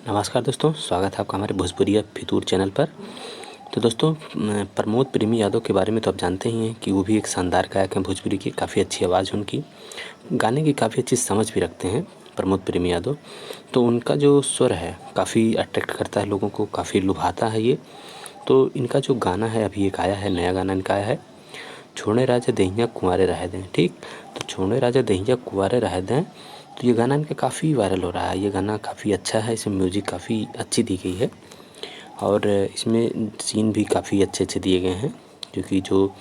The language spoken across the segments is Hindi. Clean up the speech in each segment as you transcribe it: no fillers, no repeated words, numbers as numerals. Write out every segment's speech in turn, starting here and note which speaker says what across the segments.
Speaker 1: नमस्कार दोस्तों, स्वागत है आपका हमारे भोजपुरिया फितूर चैनल पर। तो दोस्तों, प्रमोद प्रेमी यादव के बारे में तो आप जानते ही हैं कि वो भी एक शानदार गायक हैं भोजपुरी की। काफ़ी अच्छी आवाज़ है उनकी, गाने की काफ़ी अच्छी समझ भी रखते हैं प्रमोद प्रेमी यादव। तो उनका जो स्वर है काफ़ी अट्रैक्ट करता है लोगों को, काफ़ी लुभाता है ये। तो इनका जो गाना है अभी एक आया है, नया गाना इनका आया है, छोड़े राजा दहिया कुंवारे रह दें। ठीक, तो छोड़े राजा दहिया कुंवारे रह दें, तो ये गाना इनका काफ़ी वायरल हो रहा है। ये गाना काफ़ी अच्छा है, इसमें म्यूज़िक काफ़ी अच्छी दी गई है और इसमें सीन भी काफ़ी अच्छे अच्छे दिए गए हैं, क्योंकि जो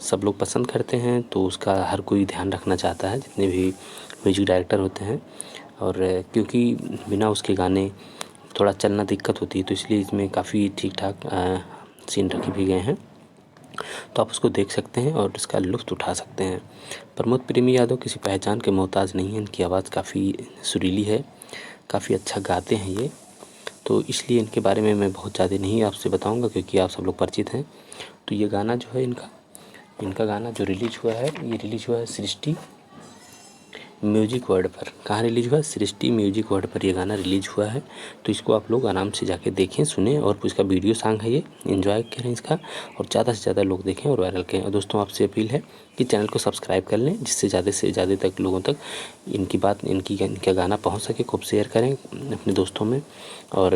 Speaker 1: सब लोग पसंद करते हैं तो उसका हर कोई ध्यान रखना चाहता है, जितने भी म्यूजिक डायरेक्टर होते हैं। और क्योंकि बिना उसके गाने थोड़ा चलना दिक्कत होती है, तो इसलिए इसमें काफ़ी ठीक ठाक सीन रखे भी गए हैं। तो आप उसको देख सकते हैं और इसका लुत्फ़ उठा सकते हैं। प्रमोद प्रेमी यादव किसी पहचान के मोहताज नहीं हैं। इनकी आवाज़ काफ़ी सुरीली है, काफ़ी अच्छा गाते हैं ये। तो इसलिए इनके बारे में मैं बहुत ज़्यादा नहीं आपसे बताऊंगा, क्योंकि आप सब लोग परिचित हैं। तो ये गाना जो है इनका गाना जो रिलीज़ हुआ है, ये रिलीज़ हुआ है सृष्टि म्यूजिक वर्ल्ड पर। कहाँ रिलीज़ हुआ है? सृष्टि म्यूजिक वर्ल्ड पर ये गाना रिलीज़ हुआ है। तो इसको आप लोग आराम से जाके देखें, सुनें, और इसका वीडियो सॉन्ग है, ये एंजॉय करें इसका, और ज़्यादा से ज़्यादा लोग देखें और वायरल करें। और दोस्तों, आपसे अपील है कि चैनल को सब्सक्राइब कर लें, जिससे ज़्यादा से ज़्यादा तक लोगों तक इनका गाना पहुँच सके। खूब शेयर करें अपने दोस्तों में, और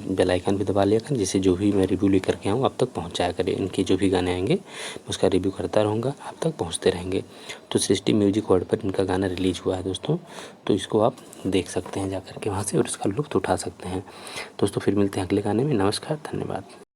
Speaker 1: बेल आइकन भी दबा लिया करें, जिससे जो भी मैं रिव्यू लेकर के आऊँ आप तक पहुँचाया करें। इनके जो भी गाने आएंगे उसका रिव्यू करता रहूँगा, आप तक पहुँचते रहेंगे। तो सृष्टि म्यूजिक वर्ल्ड पर इनका गाना रिलीज़ हुआ है दोस्तों, तो इसको आप देख सकते हैं जाकर के वहाँ से, और इसका लुत्फ़ उठा सकते हैं। दोस्तों, फिर मिलते हैं अगले गाने में। नमस्कार, धन्यवाद।